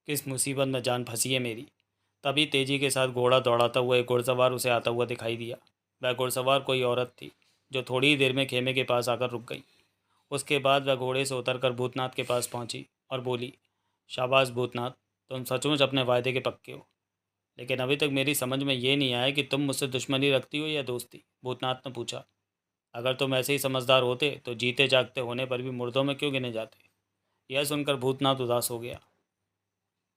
किस मुसीबत में जान फंसी है मेरी। तभी तेजी के साथ घोड़ा दौड़ाता हुआ एक घुड़सवार उसे आता हुआ दिखाई दिया। वह घुड़सवार कोई औरत थी जो थोड़ी ही देर में खेमे के पास आकर रुक गई। उसके बाद वह घोड़े से उतरकर भूतनाथ के पास पहुंची और बोली, शाबाश भूतनाथ, तुम सचमुच अपने वायदे के पक्के हो। लेकिन अभी तक मेरी समझ में ये नहीं आया कि तुम मुझसे दुश्मनी रखती हो या दोस्ती। भूतनाथ ने पूछा। अगर तुम ऐसे ही समझदार होते तो जीते जागते होने पर भी मुर्दों में क्यों गिने जाते। यह सुनकर भूतनाथ उदास हो गया,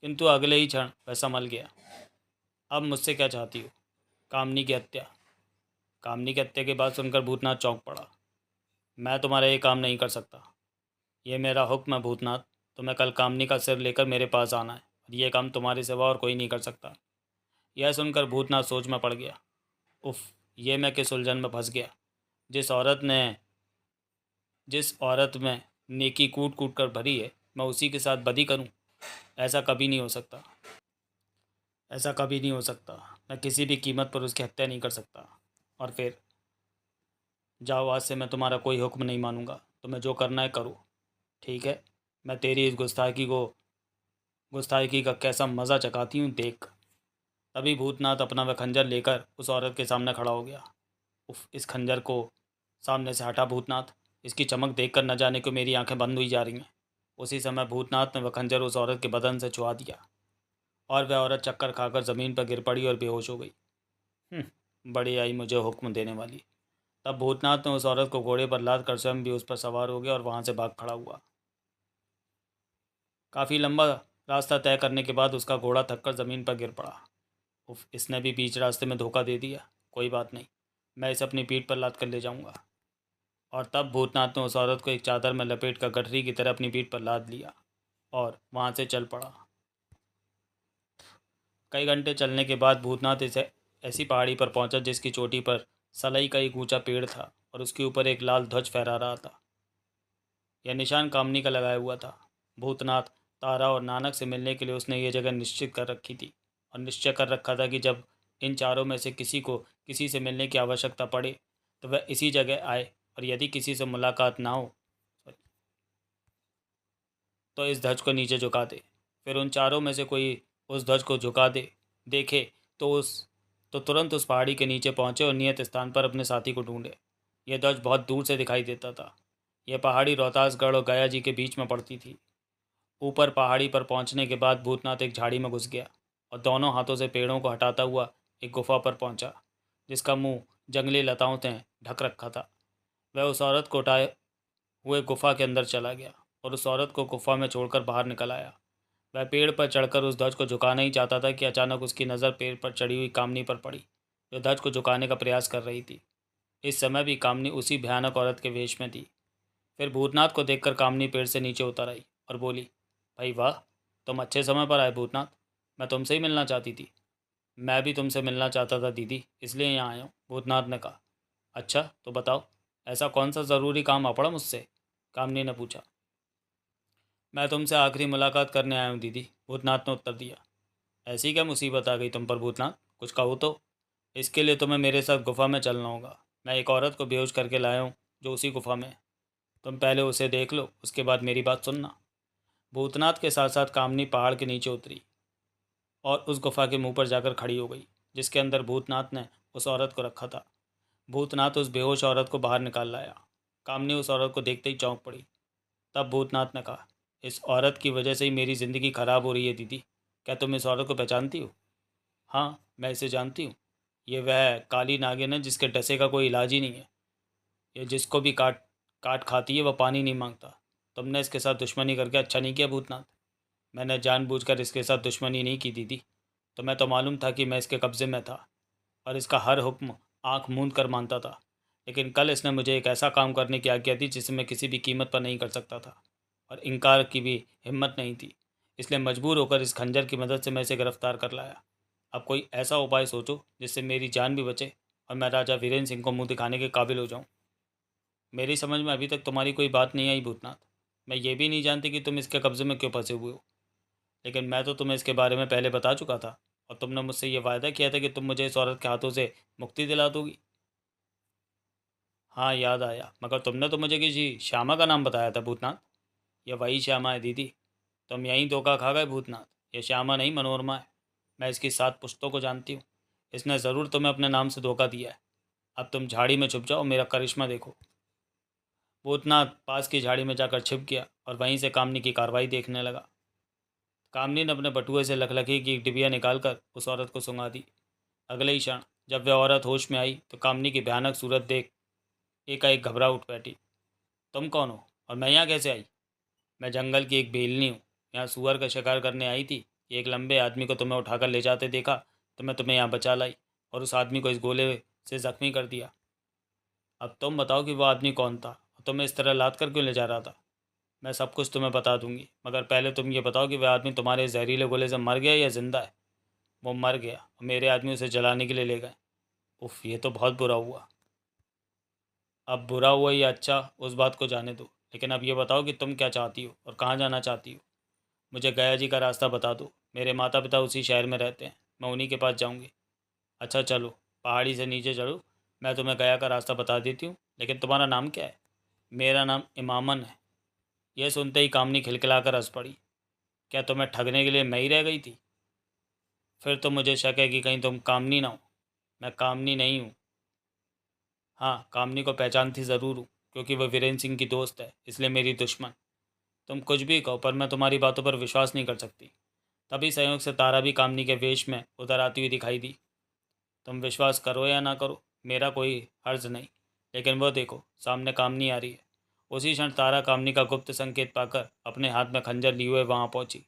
किंतु अगले ही क्षण वह संभल गया। अब मुझसे क्या चाहती हो। कामनी की हत्या। कामनी की हत्या की बात सुनकर भूतनाथ चौंक पड़ा। मैं तुम्हारा ये काम नहीं कर सकता। ये मेरा हुक्म है भूतनाथ। तुम्हें कल कामनी का सिर लेकर मेरे पास आना है और ये काम तुम्हारे सिवा और कोई नहीं कर सकता। यह सुनकर भूतनाथ सोच में पड़ गया। उफ, ये मैं किस उलझन में फंस गया। जिस औरत ने जिस औरत में नेकी कूट कूट कर भरी है, मैं उसी के साथ बदी करूं। ऐसा कभी नहीं हो सकता। ऐसा कभी नहीं हो सकता। मैं किसी भी कीमत पर उसकी हत्या नहीं कर सकता। और फिर जाओ, आज से मैं तुम्हारा कोई हुक्म नहीं मानूंगा। तुम्हें जो करना है करो। ठीक है, मैं तेरी इस गुस्ताखी का कैसा मज़ा चखाती हूँ देख। तभी भूतनाथ अपना वह खंजर लेकर उस औरत के सामने खड़ा हो गया। उफ, इस खंजर को सामने से हटा भूतनाथ। इसकी चमक देखकर न जाने को मेरी आंखें बंद हुई जा रही हैं। उसी समय भूतनाथ ने वह खंजर उस औरत के बदन से छुआ दिया और वह औरत चक्कर खाकर ज़मीन पर गिर पड़ी और बेहोश हो गई। बड़ी आई मुझे हुक्म देने वाली। तब भूतनाथ ने उस औरत को घोड़े पर लाद कर स्वयं भी उस पर सवार हो गया और वहाँ से भाग खड़ा हुआ। काफ़ी लंबा रास्ता तय करने के बाद उसका घोड़ा थककर ज़मीन पर गिर पड़ा। उफ, इसने भी बीच रास्ते में धोखा दे दिया। कोई बात नहीं, मैं इसे अपनी पीठ पर लाद कर ले जाऊंगा। और तब भूतनाथ ने उस औरत को एक चादर में लपेट कर गठरी की तरह अपनी पीठ पर लाद लिया और वहाँ से चल पड़ा। कई घंटे चलने के बाद भूतनाथ इसे ऐसी पहाड़ी पर पहुंचा जिसकी चोटी पर सलई का एक ऊंचा पेड़ था और उसके ऊपर एक लाल ध्वज फहरा रहा था। यह निशान कामनी का लगाया हुआ था। भूतनाथ, तारा और नानक से मिलने के लिए उसने ये जगह निश्चित कर रखी थी और निश्चय कर रखा था कि जब इन चारों में से किसी को किसी से मिलने की आवश्यकता पड़े तो वह इसी जगह आए, और यदि किसी से मुलाकात ना हो तो इस ध्वज को नीचे झुका दे। फिर उन चारों में से कोई उस ध्वज को झुका दे देखे तो तुरंत उस पहाड़ी के नीचे पहुंचे और नियत स्थान पर अपने साथी को ढूंढे। यह ध्वज बहुत दूर से दिखाई देता था। यह पहाड़ी रोहतासगढ़ और गया जी के बीच में पड़ती थी। ऊपर पहाड़ी पर पहुंचने के बाद भूतनाथ एक झाड़ी में घुस गया और दोनों हाथों से पेड़ों को हटाता हुआ एक गुफा पर पहुंचा, जिसका मुंह जंगली लताओं से ढक रखा था। वह उस औरत को उठाए हुए गुफा के अंदर चला गया और उस औरत को गुफा में छोड़कर बाहर निकल आया। वह पेड़ पर चढ़कर उस ध्वज को झुकाना ही चाहता था कि अचानक उसकी नज़र पेड़ पर चढ़ी हुई कामनी पर पड़ी, जो ध्वज को झुकाने का प्रयास कर रही थी। इस समय भी कामनी उसी भयानक औरत के वेश में थी। फिर भूतनाथ को देखकर कामनी पेड़ से नीचे उतर आई और बोली, भाई वाह, तुम अच्छे समय पर आए भूतनाथ। मैं तुमसे ही मिलना चाहती थी। मैं भी तुमसे मिलना चाहता था दीदी, इसलिए यहाँ आया हूँ, भूतनाथ ने कहा। अच्छा, तो बताओ, ऐसा कौन सा ज़रूरी काम आ पड़ा मुझसे, कामनी ने पूछा। मैं तुमसे आखिरी मुलाकात करने आया हूँ दीदी, भूतनाथ ने उत्तर दिया। ऐसी क्या मुसीबत आ गई तुम पर भूतनाथ, कुछ कहो तो। इसके लिए तुम्हें मेरे साथ गुफा में चलना होगा। मैं एक औरत को बेहोश करके लाया हूँ जो उसी गुफा में है। तुम पहले उसे देख लो, उसके बाद मेरी बात सुनना। भूतनाथ के साथ साथ कामनी पहाड़ के नीचे उतरी और उस गुफा के मुंह पर जाकर खड़ी हो गई, जिसके अंदर भूतनाथ ने उस औरत को रखा था। भूतनाथ उस बेहोश औरत को बाहर निकाल लाया। कामनी उस औरत को देखते ही चौंक पड़ी। तब भूतनाथ ने कहा, इस औरत की वजह से ही मेरी ज़िंदगी खराब हो रही है दीदी। क्या तुम इस औरत को पहचानती हो। हाँ, मैं इसे जानती हूँ। ये वह काली नागिन है जिसके डसे का कोई इलाज ही नहीं है। ये जिसको भी काट काट खाती है वह पानी नहीं मांगता। तुमने इसके साथ दुश्मनी करके अच्छा नहीं किया भूतनाथ। मैंने जानबूझकर इसके साथ दुश्मनी नहीं की दीदी। तुम्हें तो मालूम था कि मैं इसके कब्ज़े में था और इसका हर हुक्म आंख मूंद कर मानता था। लेकिन कल इसने मुझे एक ऐसा काम करने की आज्ञा दी जिसे मैं किसी भी कीमत पर नहीं कर सकता था और इनकार की भी हिम्मत नहीं थी। इसलिए मजबूर होकर इस खंजर की मदद से मैं इसे गिरफ्तार कर लाया। अब कोई ऐसा उपाय सोचो जिससे मेरी जान भी बचे और मैं राजा वीरेंद्र सिंह को मुंह दिखाने के काबिल हो जाऊं। मेरी समझ में अभी तक तुम्हारी कोई बात नहीं आई भूतनाथ। मैं ये भी नहीं जानती कि तुम इसके कब्ज़े में क्यों फंसे हुए हो। लेकिन मैं तो तुम्हें इसके बारे में पहले बता चुका था और तुमने मुझसे ये वायदा किया था कि तुम मुझे इस औरत के हाथों से मुक्ति दिला दोगी। हाँ, याद आया, मगर तुमने तो मुझे किसी श्यामा का नाम बताया था भूतनाथ। यह वही श्यामा है दीदी। तुम यहीं धोखा खा गए भूतनाथ। ये श्यामा नहीं मनोरमा है। मैं इसकी 7 पुश्तों को जानती हूँ। इसने ज़रूर तुम्हें अपने नाम से धोखा दिया है। अब तुम झाड़ी में छुप जाओ, मेरा करिश्मा देखो। भूतनाथ पास की झाड़ी में जाकर छिप गया और वहीं से कामनी की कार्रवाई देखने लगा। कामनी ने अपने बटुए से लकलकी की एक डिबिया निकालकर उस औरत को सुंघा दी। अगले ही क्षण जब वह औरत होश में आई तो कामनी की भयानक सूरत देख एकाएक घबरा उठ बैठी। तुम कौन हो और मैं यहाँ कैसे आई? मैं जंगल की एक बेलनी हूँ। यहाँ सुअर का शिकार करने आई थी। एक लंबे आदमी को तुम्हें उठाकर ले जाते देखा तो मैं तुम्हें यहाँ बचा लाई और उस आदमी को इस गोले से जख्मी कर दिया। अब तुम बताओ कि वो आदमी कौन था और तुम्हें इस तरह लाद कर क्यों ले जा रहा था? मैं सब कुछ तुम्हें बता दूंगी, मगर पहले तुम ये बताओ कि वह आदमी तुम्हारे जहरीले गोले से मर गया या जिंदा है? वो मर गया और मेरे आदमी उसे जलाने के लिए ले गए। उफ, ये तो बहुत बुरा हुआ। अब बुरा हुआ या अच्छा, उस बात को जाने दो, लेकिन अब ये बताओ कि तुम क्या चाहती हो और कहाँ जाना चाहती हो? मुझे गया जी का रास्ता बता दो। मेरे माता पिता उसी शहर में रहते हैं, मैं उन्हीं के पास जाऊंगी। अच्छा चलो, पहाड़ी से नीचे चढ़ो, मैं तुम्हें गया का रास्ता बता देती हूँ। लेकिन तुम्हारा नाम क्या है? मेरा नाम इमामन है। यह सुनते ही कामनी खिलखिलाकर हंस पड़ी। क्या तुम्हें ठगने के लिए मैं ही रह गई थी? फिर तो मुझे शक है कि कहीं तुम कामनी ना हो। मैं कामनी नहीं हूँ। हाँ, कामनी को पहचानती ज़रूर हूँ, क्योंकि वह वीरेंद्र सिंह की दोस्त है, इसलिए मेरी दुश्मन। तुम कुछ भी कहो, पर मैं तुम्हारी बातों पर विश्वास नहीं कर सकती। तभी संयोग से तारा भी कामनी के वेश में उधर आती हुई दिखाई दी। तुम विश्वास करो या ना करो, मेरा कोई हर्ज नहीं, लेकिन वह देखो, सामने कामनी आ रही है। उसी क्षण तारा कामनी का गुप्त संकेत पाकर अपने हाथ में खंजर लिए हुए वहां पहुंची।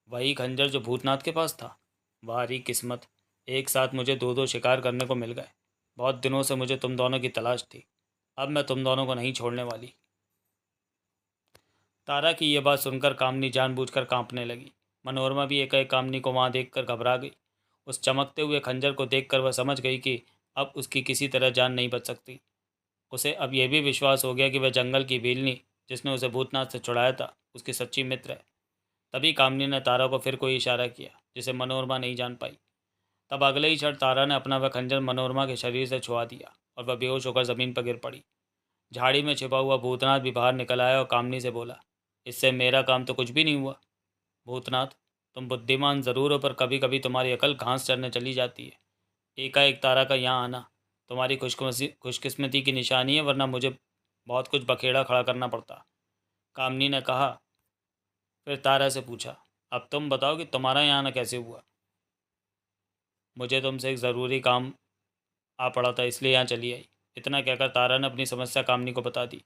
वही खंजर जो भूतनाथ के पास था। वारी किस्मत, एक साथ मुझे दो दो शिकार करने को मिल गए। बहुत दिनों से मुझे तुम दोनों की तलाश थी। अब मैं तुम दोनों को नहीं छोड़ने वाली। तारा की यह बात सुनकर कामनी जानबूझकर कांपने लगी। मनोरमा भी एकाएक कामनी को वहां देखकर घबरा गई। उस चमकते हुए खंजर को देखकर वह समझ गई कि अब उसकी किसी तरह जान नहीं बच सकती। उसे अब यह भी विश्वास हो गया कि वह जंगल की भीलनी जिसने उसे भूतनाथ से छुड़ाया था, उसकी सच्ची मित्र है। तभी कामनी ने तारा को फिर कोई इशारा किया जिसे मनोरमा नहीं जान पाई। तब अगले ही क्षण तारा ने अपना वह खंजर मनोरमा के शरीर से छुआ दिया और वह बेहोश होकर जमीन पर गिर पड़ी। झाड़ी में छिपा हुआ भूतनाथ भी बाहर निकल आया और कामनी से बोला, इससे मेरा काम तो कुछ भी नहीं हुआ। भूतनाथ, तुम बुद्धिमान ज़रूर हो, पर कभी कभी तुम्हारी अकल घास चरने चली जाती है। एकाएक तारा का यहाँ आना तुम्हारी खुशकिस्मती की निशानी है, वरना मुझे बहुत कुछ बखेड़ा खड़ा करना पड़ता। कामनी ने कहा। फिर तारा से पूछा, अब तुम बताओ कि तुम्हारा यहाँ आना कैसे हुआ? मुझे तुमसे एक ज़रूरी काम आ पड़ा था, इसलिए यहाँ चली आई। इतना कहकर तारा ने अपनी समस्या कामनी को बता दी,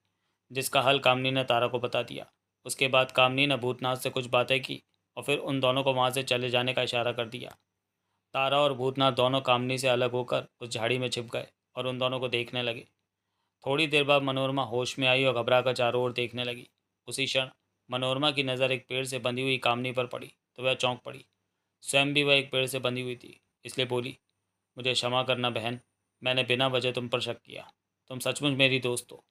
जिसका हल कामनी ने तारा को बता दिया। उसके बाद कामनी ने भूतनाथ से कुछ बातें की और फिर उन दोनों को वहाँ से चले जाने का इशारा कर दिया। तारा और भूतनाथ दोनों कामनी से अलग होकर उस झाड़ी में छिप गए और उन दोनों को देखने लगे। थोड़ी देर बाद मनोरमा होश में आई और घबरा कर चारों ओर देखने लगी। उसी क्षण मनोरमा की नज़र एक पेड़ से बंधी हुई कामनी पर पड़ी तो वह चौंक पड़ी। स्वयं भी वह एक पेड़ से बंधी हुई थी, इसलिए बोली, मुझे क्षमा करना बहन, मैंने बिना वजह तुम पर शक किया। तुम सचमुच मेरी दोस्त हो।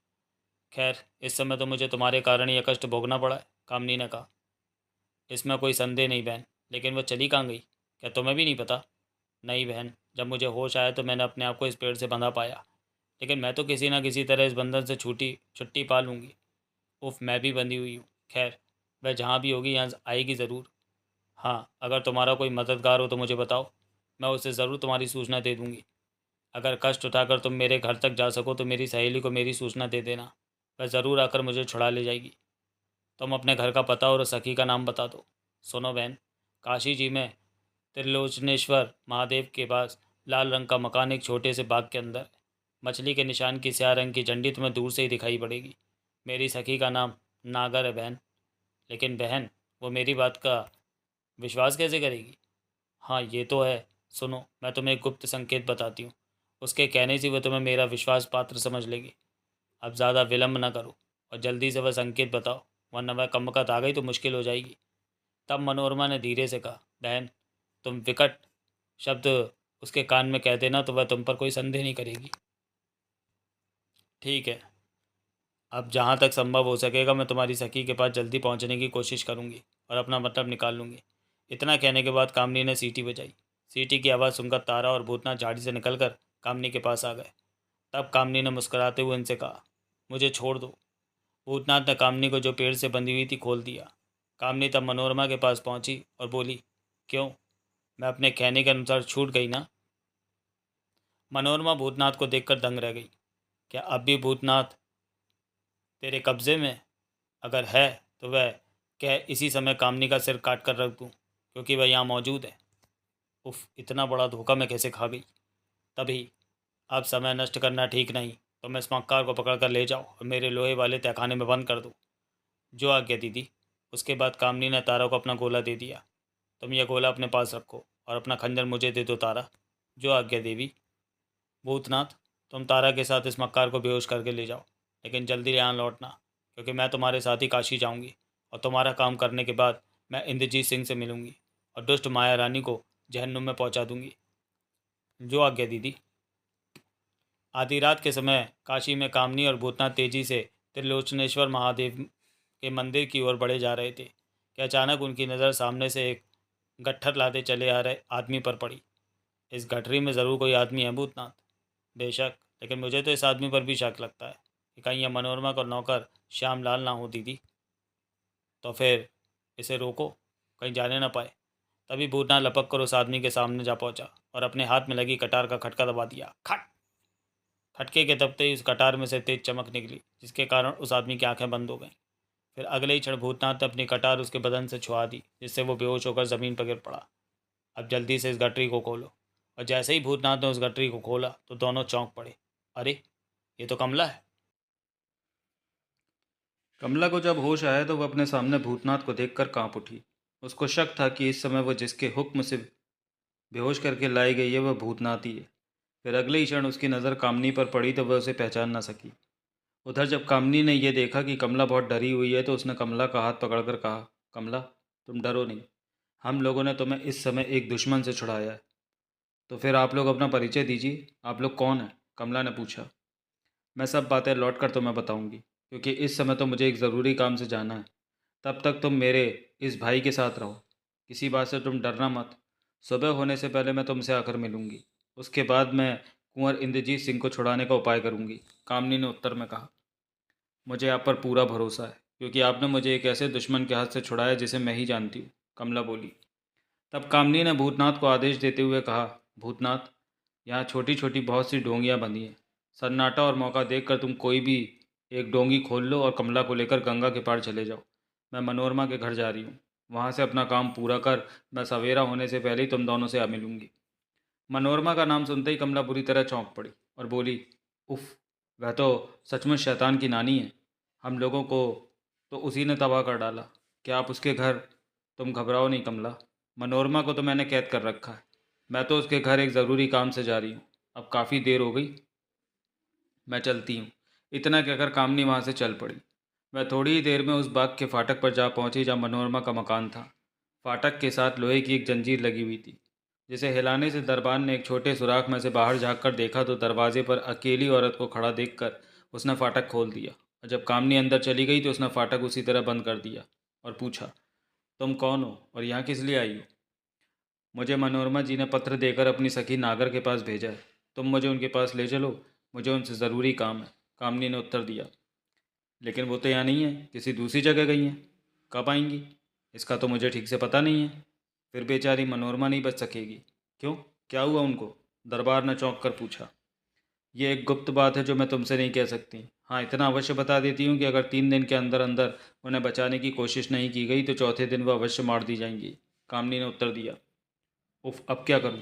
खैर, इस समय तो मुझे तुम्हारे कारण यह कष्ट भोगना पड़ा है, कामनी ने कहा। इसमें कोई संदेह नहीं बहन, लेकिन वह चली कहाँ गई, क्या तुम्हें भी नहीं पता? नहीं बहन, जब मुझे होश आया तो मैंने अपने आप को इस पेड़ से बंधा पाया, लेकिन मैं तो किसी न किसी तरह इस बंधन से छुट्टी पा लूँगी। उफ, मैं भी बंधी हुई हूँ। खैर, वह जहाँ भी होगी यहाँ आएगी ज़रूर। हाँ, अगर तुम्हारा कोई मददगार हो तो मुझे बताओ, मैं उसे ज़रूर तुम्हारी सूचना दे दूँगी। अगर कष्ट उठाकर तुम मेरे घर तक जा सको तो मेरी सहेली को मेरी सूचना दे देना, वह ज़रूर आकर मुझे छुड़ा ले जाएगी। तुम अपने घर का पता और सखी का नाम बता दो। सुनो बहन, काशी जी में त्रिलोचनेश्वर महादेव के पास लाल रंग का मकान एक छोटे से बाग के अंदर है। मछली के निशान की स्याह रंग की झंडी तुम्हें दूर से ही दिखाई पड़ेगी। मेरी सखी का नाम नागर है बहन। लेकिन बहन, वो मेरी बात का विश्वास कैसे करेगी? हाँ, ये तो है। सुनो, मैं तुम्हें एक गुप्त संकेत बताती हूँ। उसके कहने से वह तुम्हें मेरा विश्वास पात्र समझ लेगी। अब ज़्यादा विलम्ब न करो और जल्दी से वह संकेत बताओ, वरना वह कमबख्त आ गई तो मुश्किल हो जाएगी। तब मनोरमा ने धीरे से कहा, बहन, तुम विकट शब्द उसके कान में कह देना तो वह तुम पर कोई संदेह नहीं करेगी। ठीक है, अब जहाँ तक संभव हो सकेगा मैं तुम्हारी सखी के पास जल्दी पहुँचने की कोशिश करूँगी और अपना मतलब निकाल लूँगी। इतना कहने के बाद कामनी ने सीटी बजाई। सीटी की आवाज़ सुनकर तारा और भूतनाथ झाड़ी से निकलकर कामनी के पास आ गए। तब कामनी ने मुस्कुराते हुए उनसे कहा, मुझे छोड़ दो। भूतनाथ ने कामनी को जो पेड़ से बंधी हुई थी खोल दिया। कामनी तब मनोरमा के पास पहुंची और बोली, क्यों, मैं अपने कहने के अनुसार छूट गई ना? मनोरमा भूतनाथ को देखकर दंग रह गई। क्या अब भी भूतनाथ तेरे कब्जे में? अगर है तो वह कह इसी समय कामनी का सिर काट कर रख दूँ, क्योंकि वह यहाँ मौजूद है। उफ, इतना बड़ा धोखा मैं कैसे खा गई? तभी, अब समय नष्ट करना ठीक नहीं, तो मैं इस मक्कार को पकड़ कर ले जाओ और मेरे लोहे वाले तहखाने में बंद कर दो। जो आज्ञा दीदी। उसके बाद कामनी ने तारा को अपना गोला दे दिया। तुम यह गोला अपने पास रखो और अपना खंजर मुझे दे दो तारा। जो आज्ञा देवी। भूतनाथ, तुम तारा के साथ इस मक्कार को बेहोश करके ले जाओ, लेकिन जल्दी यहाँ लौटना, क्योंकि मैं तुम्हारे साथ ही काशी जाऊंगी और तुम्हारा काम करने के बाद मैं इंद्रजीत सिंह से मिलूंगी और दुष्ट माया रानी को जहन्नुम में पहुंचा दूंगी। जो आज्ञा दीदी। आधी रात के समय काशी में कामनी और भूतनाथ तेजी से त्रिलोचनेश्वर महादेव के मंदिर की ओर बढ़े जा रहे थे कि अचानक उनकी नज़र सामने से एक गट्ठर लादे चले आ रहे आदमी पर पड़ी। इस गठरी में ज़रूर कोई आदमी है भूतनाथ। बेशक, लेकिन मुझे तो इस आदमी पर भी शक लगता है कि कहीं यह मनोरमा का नौकर श्यामलाल ना हो दीदी। तो फिर इसे रोको, कहीं जाने ना पाए। तभी भूतनाथ लपक कर उस आदमी के सामने जा पहुंचा और अपने हाथ में लगी कटार का खटका दबा दिया। खट। खटके के दबते ही उस कटार में से तेज चमक निकली, जिसके कारण उस आदमी की आंखें बंद हो गईं। फिर अगले ही क्षण भूतनाथ ने अपनी कटार उसके बदन से छुआ दी, जिससे वो बेहोश होकर ज़मीन पर गिर पड़ा। अब जल्दी से इस गठरी को खोलो। और जैसे ही भूतनाथ ने उस गठरी को खोला तो दोनों चौंक पड़े। अरे, ये तो कमला है। कमला को जब होश आया तो वह अपने सामने भूतनाथ को देखकर कांप उठी। उसको शक था कि इस समय वह जिसके हुक्म से बेहोश करके लाई गई है वह भूतनाथ ही है। फिर अगले ही क्षण उसकी नज़र कामनी पर पड़ी तो वह उसे पहचान ना सकी। उधर जब कामनी ने यह देखा कि कमला बहुत डरी हुई है तो उसने कमला का हाथ पकड़कर कहा, कमला, तुम डरो नहीं। हम लोगों ने तुम्हें इस समय एक दुश्मन से छुड़ाया है। तो फिर आप लोग अपना परिचय दीजिए। आप लोग कौन हैं? कमला ने पूछा। मैं सब बातें लौट कर तुम्हें बताऊंगी, क्योंकि इस समय तो मुझे एक ज़रूरी काम से जाना है। तब तक तुम मेरे इस भाई के साथ रहो। किसी बात से तुम डरना मत। सुबह होने से पहले मैं तुमसे आकर मिलूंगी। उसके बाद मैं कुंवर इंद्रजीत सिंह को छुड़ाने का उपाय करूंगी। कामनी ने उत्तर में कहा। मुझे आप पर पूरा भरोसा है, क्योंकि आपने मुझे एक ऐसे दुश्मन के हाथ से छुड़ाया जिसे मैं ही जानती हूँ, कमला बोली। तब कामनी ने भूतनाथ को आदेश देते हुए कहा, भूतनाथ, यहाँ छोटी छोटी बहुत सी डोंगियाँ बंधी हैं। सन्नाटा और मौका देखकर तुम कोई भी एक डोंगी खोल लो और कमला को लेकर गंगा के पार चले जाओ। मैं मनोरमा के घर जा रही हूँ। वहाँ से अपना काम पूरा कर मैं सवेरा होने से पहले ही तुम दोनों से आ मिलूंगी। मनोरमा का नाम सुनते ही कमला बुरी तरह चौंक पड़ी और बोली, उफ, वह तो सचमुच शैतान की नानी है। हम लोगों को तो उसी ने तबाह कर डाला। क्या आप उसके घर? तुम घबराओ नहीं कमला। मनोरमा को तो मैंने कैद कर रखा है। मैं तो उसके घर एक ज़रूरी काम से जा रही हूँ। अब काफ़ी देर हो गई, मैं चलती हूँ। इतना कहकर कामनी वहाँ से चल पड़ी। वह थोड़ी ही देर में उस बाग के फाटक पर जा पहुंची जहाँ मनोरमा का मकान था। फाटक के साथ लोहे की एक जंजीर लगी हुई थी, जिसे हिलाने से दरबान ने एक छोटे सुराख में से बाहर झाँक कर देखा तो दरवाजे पर अकेली औरत को खड़ा देखकर उसने फाटक खोल दिया। और जब कामनी अंदर चली गई तो उसने फाटक उसी तरह बंद कर दिया और पूछा, तुम कौन हो और यहाँ किस लिए आई हो? मुझे मनोरमा जी ने पत्र देकर अपनी सखी नागर के पास भेजा है। तुम मुझे उनके पास ले चलो, मुझे उनसे ज़रूरी काम है, कामनी ने उत्तर दिया। लेकिन वो तो यहाँ नहीं है, किसी दूसरी जगह गई हैं। कब आएंगी इसका तो मुझे ठीक से पता नहीं है। फिर बेचारी मनोरमा नहीं बच सकेगी। क्यों, क्या हुआ उनको? दरबार ने चौंक कर पूछा। ये एक गुप्त बात है जो मैं तुमसे नहीं कह सकती। हाँ, इतना अवश्य बता देती हूँ कि अगर 3 दिन के अंदर अंदर उन्हें बचाने की कोशिश नहीं की गई तो चौथे दिन वह अवश्य मार दी जाएंगी, कामनी ने उत्तर दिया। उफ, अब क्या करूँ?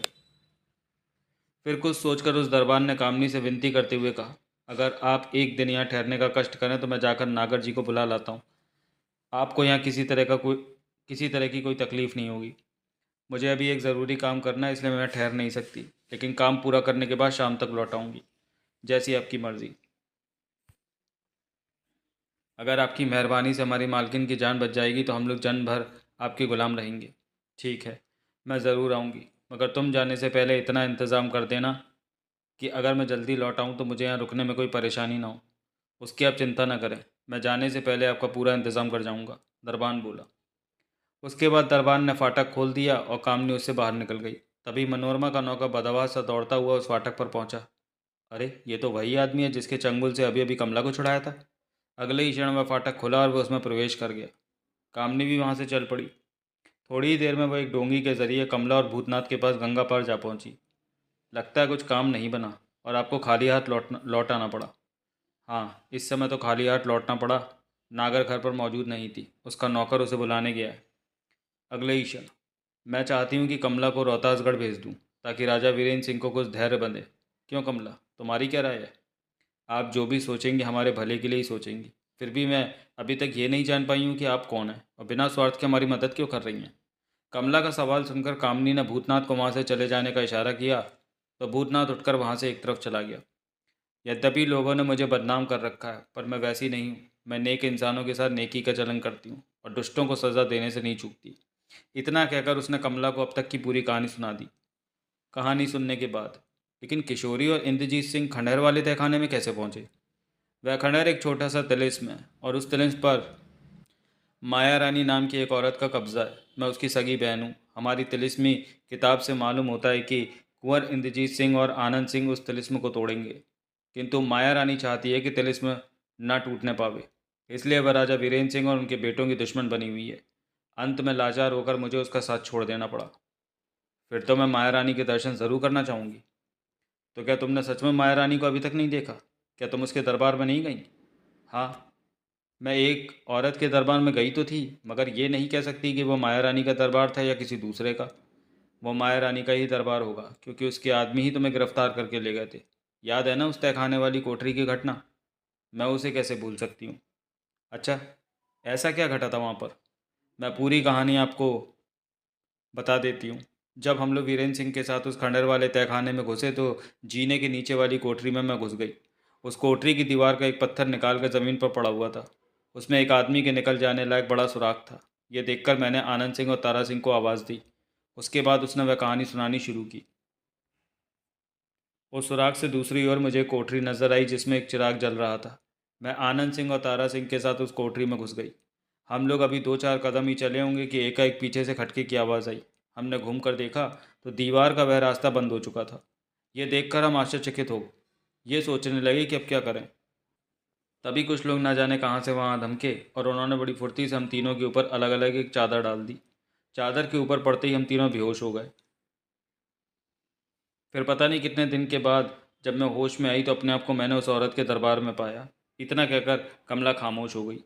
फिर कुछ सोचकर उस दरबान ने कामनी से विनती करते हुए कहा, अगर आप एक दिन यहाँ ठहरने का कष्ट करें तो मैं जाकर नागर जी को बुला लाता हूँ। आपको यहाँ किसी तरह की कोई तकलीफ़ नहीं होगी। मुझे अभी एक ज़रूरी काम करना है, इसलिए मैं ठहर नहीं सकती, लेकिन काम पूरा करने के बाद शाम तक लौट आऊँगी। जैसी आपकी मर्ज़ी। अगर आपकी मेहरबानी से हमारी मालकिन की जान बच जाएगी तो हम लोग जन्म भर आपके ग़ुलाम रहेंगे। ठीक है, मैं ज़रूर आऊँगी, मगर तुम जाने से पहले इतना इंतज़ाम कर देना कि अगर मैं जल्दी लौट आऊँ तो मुझे यहाँ रुकने में कोई परेशानी ना हो। उसकी आप चिंता न करें, मैं जाने से पहले आपका पूरा इंतज़ाम कर जाऊँगा, दरबान बोला। उसके बाद दरबान ने फाटक खोल दिया और कामनी उससे बाहर निकल गई। तभी मनोरमा का नौकर बदहवास सा दौड़ता हुआ उस फाटक पर पहुंचा। अरे, ये तो वही आदमी है जिसके चंगुल से अभी अभी कमला को छुड़ाया था। अगले ही क्षण वह फाटक खुला और वह उसमें प्रवेश कर गया। कामनी भी वहाँ से चल पड़ी। थोड़ी ही देर में वह एक डोंगी के जरिए कमला और भूतनाथ के पास गंगा पार जा पहुंची। लगता है कुछ काम नहीं बना और आपको खाली हाथ लौट आना पड़ा। हाँ, इस समय तो खाली हाथ लौटना पड़ा। नागर घर पर मौजूद नहीं थी, उसका नौकर उसे बुलाने गया है। अगले ही क्षण, मैं चाहती हूँ कि कमला को रोहतासगढ़ भेज दूँ ताकि राजा वीरेंद्र सिंह को कुछ धैर्य बंधे। क्यों कमला, तुम्हारी क्या राय है? आप जो भी सोचेंगी हमारे भले के लिए ही सोचेंगी। फिर भी मैं अभी तक ये नहीं जान पाई हूँ कि आप कौन हैं और बिना स्वार्थ के हमारी मदद क्यों कर रही हैं। कमला का सवाल सुनकर कामनी ने भूतनाथ को वहाँ से चले जाने का इशारा किया तो भूतनाथ उठकर वहाँ से एक तरफ चला गया। यद्यपि लोगों ने मुझे बदनाम कर रखा है, पर मैं वैसी नहीं हूँ। मैं नेक इंसानों के साथ नेकी का चलन करती हूँ और दुष्टों को सज़ा देने से नहीं चूकती। इतना कहकर उसने कमला को अब तक की पूरी कहानी सुना दी। कहानी सुनने के बाद, लेकिन किशोरी और इंद्रजीत सिंह खंडहर वाले तहखाने में कैसे पहुंचे? वह खंडहर एक छोटा सा तिलिस्म है और उस तिलिस्म पर माया रानी नाम की एक औरत का कब्जा है। मैं उसकी सगी बहन हूँ। हमारी तिलिस्मी किताब से मालूम होता है कि कुंवर इंद्रजीत सिंह और आनंद सिंह उस तिलिस्म को तोड़ेंगे, किंतु माया रानी चाहती है कि तिलिस्म न टूटने पावे। इसलिए वह राजा वीरेंद्र सिंह और उनके बेटों की दुश्मन बनी हुई है। अंत में लाचार होकर मुझे उसका साथ छोड़ देना पड़ा। फिर तो मैं माया रानी के दर्शन ज़रूर करना चाहूँगी। तो क्या तुमने सच में माया रानी को अभी तक नहीं देखा? क्या तुम उसके दरबार में नहीं गई? हाँ, मैं एक औरत के दरबार में गई तो थी, मगर ये नहीं कह सकती कि वो माया रानी का दरबार था या किसी दूसरे का। वो माया रानी का ही दरबार होगा, क्योंकि उसके आदमी ही तुम्हें गिरफ्तार करके ले गए थे। याद है ना उस तहखाने वाली कोठरी की घटना? मैं उसे कैसे भूल सकती हूँ। अच्छा, ऐसा क्या घटा था वहाँ पर? मैं पूरी कहानी आपको बता देती हूँ। जब हम लोग वीरेंद्र सिंह के साथ उस खंडर वाले तहखाने में घुसे तो जीने के नीचे वाली कोठरी में मैं घुस गई। उस कोठरी की दीवार का एक पत्थर निकाल कर ज़मीन पर पड़ा हुआ था। उसमें एक आदमी के निकल जाने लायक बड़ा सुराख था। ये देखकर मैंने आनंद सिंह और तारा सिंह को आवाज़ दी। उसके बाद उसने वह कहानी सुनानी शुरू की। उस सुराख से दूसरी ओर मुझे कोठरी नज़र आई जिसमें एक चिराग जल रहा था। मैं आनंद सिंह और तारा सिंह के साथ उस कोठरी में घुस गई। हम लोग अभी 2-4 कदम ही चले होंगे कि एकाएक पीछे से खटके की आवाज़ आई। हमने घूम कर देखा तो दीवार का वह रास्ता बंद हो चुका था। ये देखकर हम आश्चर्यचकित हो ये सोचने लगे कि अब क्या करें। तभी कुछ लोग ना जाने कहाँ से वहाँ धमके और उन्होंने बड़ी फुर्ती से हम तीनों के ऊपर अलग अलग एक चादर डाल दी। चादर के ऊपर पड़ते ही हम तीनों बेहोश हो गए। फिर पता नहीं कितने दिन के बाद जब मैं होश में आई तो अपने आप को मैंने उस औरत के दरबार में पाया। इतना कहकर कमला खामोश हो गई।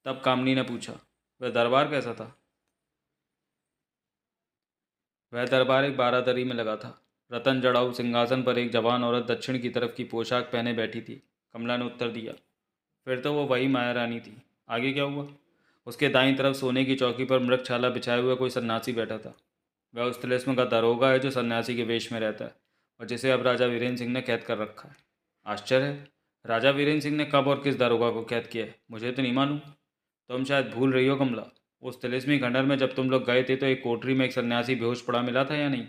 तब कामनी ने पूछा, वह दरबार कैसा था? वह दरबार एक बारादरी में लगा था। रतन जड़ाऊ सिंहासन पर एक जवान औरत दक्षिण की तरफ की पोशाक पहने बैठी थी। कमला ने उत्तर दिया, फिर तो वो वही माया रानी थी। आगे क्या हुआ? उसके दाईं तरफ सोने की चौकी पर मृगछाला बिछाए हुए कोई सन्यासी बैठा था। वह उस तिलिस्म का दरोगा है जो सन्यासी के वेश में रहता है और जिसे अब राजा वीरेंद्र सिंह ने कैद कर रखा है। आश्चर्य है, राजा वीरेंद्र सिंह ने कब और किस दरोगा को कैद किया है मुझे तो नहीं मालूम। तुम शायद भूल रही हो कमला। उस तिलिस्मी खंडर में जब तुम लोग गए थे तो एक कोठरी में एक सन्यासी बेहोश पड़ा मिला था या नहीं?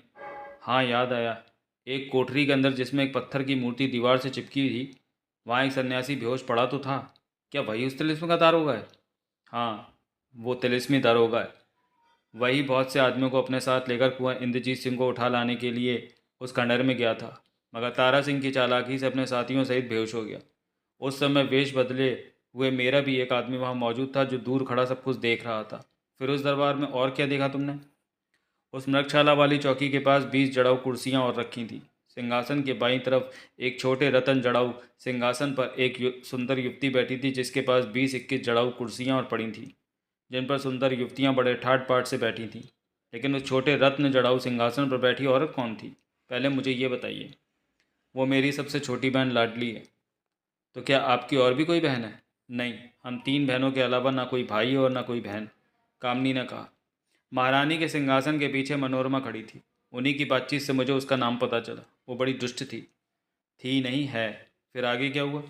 हाँ, याद आया। एक कोठरी के अंदर जिसमें एक पत्थर की मूर्ति दीवार से चिपकी हुई थी, वहाँ एक सन्यासी बेहोश पड़ा तो था। क्या वही उस तिलिस्म का दारोगा है? हाँ, वो तिलिस्मी दारोगा है। वही बहुत से आदमियों को अपने साथ लेकर कुंवर इंद्रजीत सिंह को उठा लाने के लिए उस खंडहर में गया था, मगर तारा सिंह की चालाकी से अपने साथियों सहित बेहोश हो गया। उस समय वेश बदले हुए मेरा भी एक आदमी वहाँ मौजूद था जो दूर खड़ा सब कुछ देख रहा था। फिर उस दरबार में और क्या देखा तुमने? उस मृगशाला वाली चौकी के पास 20 जड़ाऊ कुर्सियाँ और रखी थीं। सिंहासन के बाईं तरफ एक छोटे रतन जड़ाऊ सिंहासन पर एक सुंदर युवती बैठी थी जिसके पास 20-21 जड़ाऊ कुर्सियाँ और पड़ी थीं, जिन पर सुंदर युवतियाँ बड़े ठाट बाट से बैठी थीं। लेकिन उस छोटे रत्न जड़ाऊ सिंहासन पर बैठी औरत कौन थी? पहले मुझे ये बताइए। वो मेरी सबसे छोटी बहन लाडली है। तो क्या आपकी और भी कोई बहन है? नहीं, हम 3 बहनों के अलावा ना कोई भाई और ना कोई बहन। कामनी ने कहा। महारानी के सिंहासन के पीछे मनोरमा खड़ी थी। उन्हीं की बातचीत से मुझे उसका नाम पता चला। वो बड़ी दुष्ट थी नहीं है। फिर आगे क्या हुआ?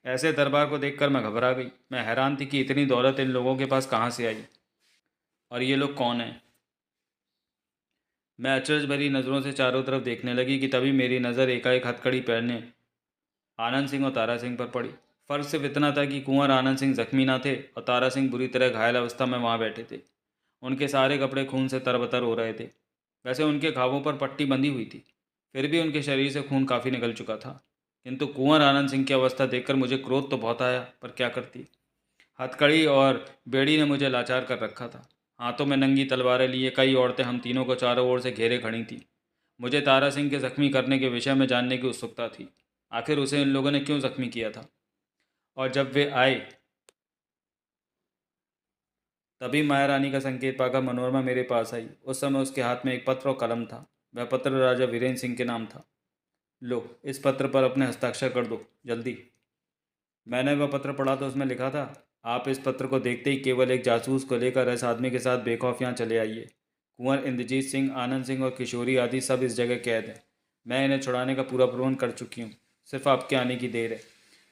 ऐसे दरबार को देखकर मैं घबरा गई। मैं हैरान थी कि इतनी दौलत इन लोगों के पास कहाँ से आई और ये लोग कौन हैं। मैं अचरज भरी नज़रों से चारों तरफ देखने लगी कि तभी मेरी नज़र एकाएक हथकड़ी पहनने आनंद सिंह और तारा सिंह पर पड़ी। फर्क सिर्फ इतना था कि कुंवर आनंद सिंह जख्मी ना थे और तारा सिंह बुरी तरह घायल अवस्था में वहाँ बैठे थे। उनके सारे कपड़े खून से तरबतर हो रहे थे। वैसे उनके घावों पर पट्टी बंधी हुई थी, फिर भी उनके शरीर से खून काफ़ी निकल चुका था। किंतु कुंवर आनंद सिंह की अवस्था देखकर मुझे क्रोध तो बहुत आया, पर क्या करती। हथकड़ी और बेड़ी ने मुझे लाचार कर रखा था। हाथों में नंगी तलवारें लिए कई औरतें हम तीनों को चारों ओर से घेरे खड़ी थीं। मुझे तारा सिंह के ज़ख्मी करने के विषय में जानने की उत्सुकता थी। आखिर उसे इन लोगों ने क्यों ज़ख्मी किया था? और जब वे आए तभी माया रानी का संकेत पाकर मनोरमा मेरे पास आई। उस समय उसके हाथ में एक पत्र और कलम था। वह पत्र राजा वीरेंद्र सिंह के नाम था। लो, इस पत्र पर अपने हस्ताक्षर कर दो, जल्दी। मैंने वह पत्र पढ़ा तो उसमें लिखा था, आप इस पत्र को देखते ही केवल एक जासूस को लेकर इस आदमी के साथ बेखौफ यहाँ चले आइए। कुंवर इंद्रजीत सिंह, आनंद सिंह और किशोरी आदि सब इस जगह कैद हैं। मैं इन्हें छुड़ाने का पूरा प्रबंध कर चुकी हूँ। सिर्फ आपके आने की देर है।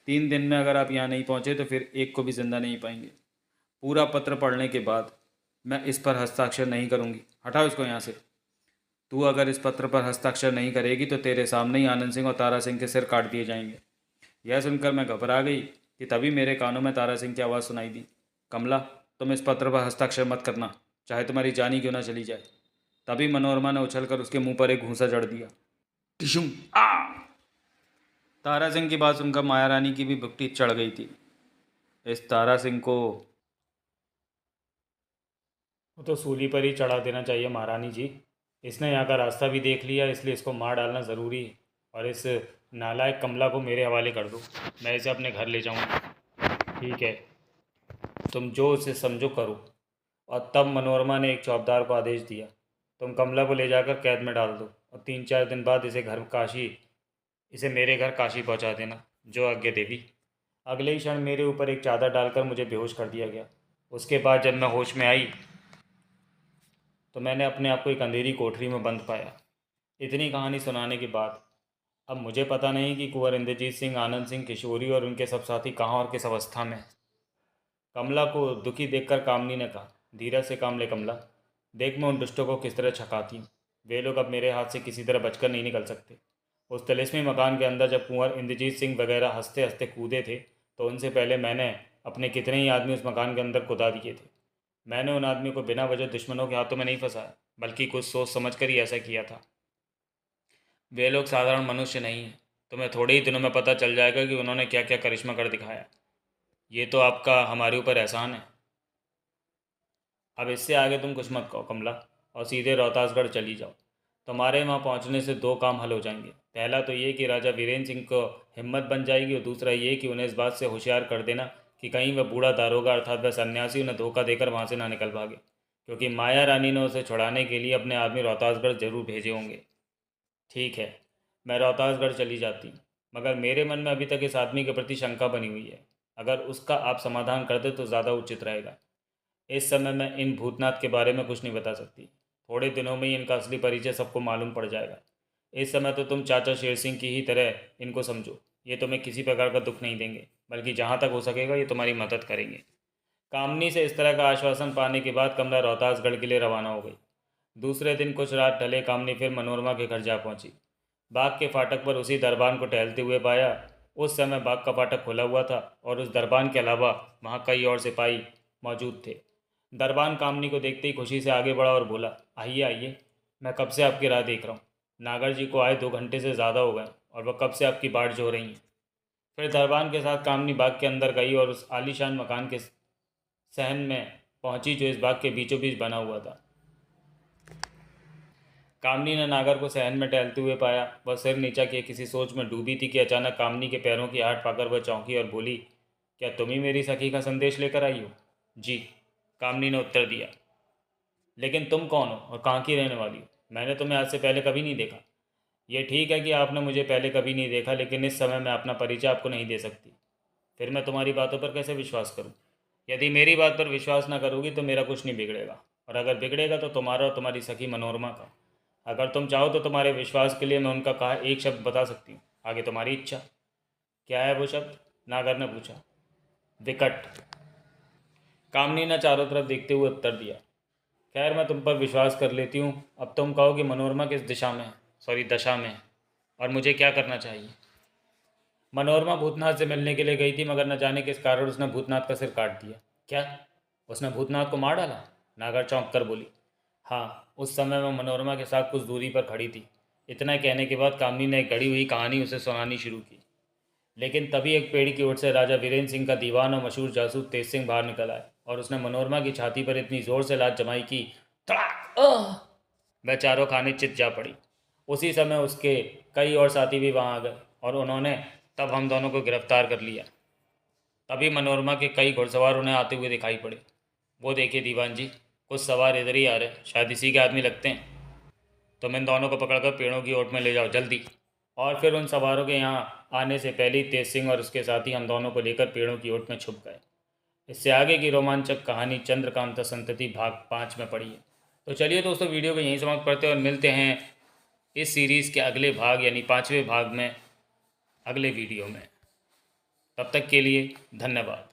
3 दिन में अगर आप यहाँ नहीं पहुँचे तो फिर एक को भी जिंदा नहीं पाएंगे। पूरा पत्र पढ़ने के बाद मैं इस पर हस्ताक्षर नहीं करूँगी। हटाओ इसको यहाँ से। तू अगर इस पत्र पर हस्ताक्षर नहीं करेगी तो तेरे सामने ही आनंद सिंह और तारा सिंह के सिर काट दिए जाएंगे। यह सुनकर मैं घबरा गई कि तभी मेरे कानों में तारा सिंह की आवाज़ सुनाई दी, कमला, तुम इस पत्र पर हस्ताक्षर मत करना, चाहे तुम्हारी जान ही क्यों ना चली जाए। तभी मनोरमा ने उछलकर उसके मुंह पर एक घूंसा जड़ दिया। टिशुम आ! तारा सिंह की बात सुनकर माया रानी की भी बुकटी चढ़ गई थी। इस तारा सिंह को वो तो सूली पर ही चढ़ा देना चाहिए महारानी जी। इसने यहाँ का रास्ता भी देख लिया, इसलिए इसको मार डालना ज़रूरी है। और इस नालायक कमला को मेरे हवाले कर दो, मैं इसे अपने घर ले जाऊँगा। ठीक है, तुम जो उसे समझो करो। और तब मनोरमा ने एक चौकीदार को आदेश दिया, तुम कमला को ले जाकर कैद में डाल दो और 3-4 दिन बाद इसे मेरे घर काशी पहुंचा देना। जो आज्ञा देवी। अगले ही क्षण मेरे ऊपर एक चादर डालकर मुझे बेहोश कर दिया गया। उसके बाद जब मैं होश में आई तो मैंने अपने आप को एक अंधेरी कोठरी में बंद पाया। इतनी कहानी सुनाने के बाद अब मुझे पता नहीं कि कुंवर इंद्रजीत सिंह, आनंद सिंह, किशोरी और उनके सब साथी कहाँ और किस अवस्था में हैं। कमला को दुखी देखकर कामनी ने कहा, धीरज से काम ले कमला, देख मैं उन दुष्टों को किस तरह छकाती हूँ। वे लोग अब मेरे हाथ से किसी तरह बचकर नहीं निकल सकते। उस तिलिस्मी मकान के अंदर जब कुंवर इंद्रजीत सिंह वगैरह हंसते हंसते कूदे थे तो उनसे पहले मैंने अपने कितने ही आदमी उस मकान के अंदर कुदा दिए थे। मैंने उन आदमी को बिना वजह दुश्मनों के हाथों में नहीं फंसाया, बल्कि कुछ सोच समझ कर ही ऐसा किया था। वे लोग साधारण मनुष्य नहीं हैं। तुम्हें थोड़े ही दिनों में पता चल जाएगा कि उन्होंने क्या क्या करिश्मा कर दिखाया। ये तो आपका हमारे ऊपर एहसान है। अब इससे आगे तुम कुछ मत कहो कमला, और सीधे रोहतासगढ़ चली जाओ। तुम्हारे वहाँ पहुँचने से 2 काम हल हो जाएंगे। पहला तो ये कि राजा वीरेंद्र सिंह को हिम्मत बन जाएगी, और दूसरा ये कि उन्हें इस बात से होशियार कर देना कि कहीं वह बूढ़ा दारोगा अर्थात वह सन्यासी उन्हें धोखा देकर वहाँ से ना निकल भागे, क्योंकि माया रानी ने उसे छुड़ाने के लिए अपने आदमी रोहतासगढ़ जरूर भेजे होंगे। ठीक है, मैं रोहतासगढ़ चली जाती हूँ, मगर मेरे मन में अभी तक इस आदमी के प्रति शंका बनी हुई है। अगर उसका आप समाधान कर दे तो ज़्यादा उचित रहेगा। इस समय मैं इन भूतनाथ के बारे में कुछ नहीं बता सकती। थोड़े दिनों में ही इनका असली परिचय सबको मालूम पड़ जाएगा। इस समय तो तुम चाचा शेर सिंह की ही तरह इनको समझो। ये तुम्हें किसी प्रकार का दुख नहीं देंगे, बल्कि जहाँ तक हो सकेगा ये तुम्हारी मदद करेंगे। कामनी से इस तरह का आश्वासन पाने के बाद कमला रोहतासगढ़ के लिए रवाना हो गई। दूसरे दिन कुछ रात ढले कामनी फिर मनोरमा के घर जा पहुंची। बाग के फाटक पर उसी दरबान को टहलते हुए पाया। उस समय बाग का फाटक खुला हुआ था और उस दरबान के अलावा वहाँ कई और सिपाही मौजूद थे। दरबान कामनी को देखते ही खुशी से आगे बढ़ा और बोला, आइए आइए, मैं कब से आपकी राह देख रहा हूँ। नागर जी को आए 2 घंटे से ज़्यादा हो गए और वह कब से आपकी बाट जो रही हैं। फिर दरबान के साथ कामनी बाग के अंदर गई और उस आलीशान मकान के सहन में पहुंची जो इस बाग के बीचों बीच बना हुआ था। कामनी ने नागर को सहन में टहलते हुए पाया। वह सिर नीचा किए किसी सोच में डूबी थी कि अचानक कामनी के पैरों की आहट पाकर वह चौंकी और बोली, क्या तुम ही मेरी सखी का संदेश लेकर आई हो? जी, कामनी ने उत्तर दिया। लेकिन तुम कौन हो और कहाँ की रहने वाली हो? मैंने तुम्हें आज से पहले कभी नहीं देखा। ये ठीक है कि आपने मुझे पहले कभी नहीं देखा, लेकिन इस समय मैं अपना परिचय आपको नहीं दे सकती। फिर मैं तुम्हारी बातों पर कैसे विश्वास करूं? यदि मेरी बात पर विश्वास ना करोगी तो मेरा कुछ नहीं बिगड़ेगा, और अगर बिगड़ेगा तो तुम्हारा और तुम्हारी सखी मनोरमा का। अगर तुम चाहो तो तुम्हारे विश्वास के लिए मैं उनका कहा एक शब्द बता सकती हूँ, आगे तुम्हारी इच्छा। क्या है वो शब्द? नागर ने पूछा। विकट। कामनी ने चारों तरफ देखते हुए उत्तर दिया। खैर, मैं तुम पर विश्वास कर लेती हूँ। अब तुम कहो कि मनोरमा किस दिशा में है, सॉरी दशा में है, और मुझे क्या करना चाहिए। मनोरमा भूतनाथ से मिलने के लिए गई थी, मगर न जाने किस कारण उसने भूतनाथ का सिर काट दिया। क्या? उसने भूतनाथ को मार डाला? नागर चौंक कर बोली। हाँ, उस समय मैं मनोरमा के साथ कुछ दूरी पर खड़ी थी। इतना कहने के बाद कामनी ने एक गढ़ी हुई कहानी उसे सुनानी शुरू की। लेकिन तभी एक पेड़ की ओर से राजा वीरेंद्र सिंह का दीवान और मशहूर जासूस तेज सिंह बाहर निकल आए और उसने मनोरमा की छाती पर इतनी जोर से लात जमाई कि तड़ाक वह चारों खाने चित जा पड़ी। उसी समय उसके कई और साथी भी वहां आ गए और उन्होंने तब हम दोनों को गिरफ्तार कर लिया। तभी मनोरमा के कई घुड़सवार उन्हें आते हुए दिखाई पड़े। वो देखिए दीवान जी, कुछ सवार इधर ही आ रहे, शायद इसी के आदमी लगते हैं। तुम इन दोनों को पकड़कर पेड़ों की ओट में ले जाओ जल्दी। और फिर उन सवारों के यहाँ आने से पहले ही तेज सिंह और उसके साथी हम दोनों को लेकर पेड़ों की ओट में छुप गए। इससे आगे की रोमांचक कहानी चंद्रकांता संतति भाग 5 में पड़ी है। तो चलिए दोस्तों, वीडियो को यहीं समाप्त करते हैं और मिलते हैं इस सीरीज़ के अगले भाग यानी 5वें भाग में अगले वीडियो में। तब तक के लिए धन्यवाद।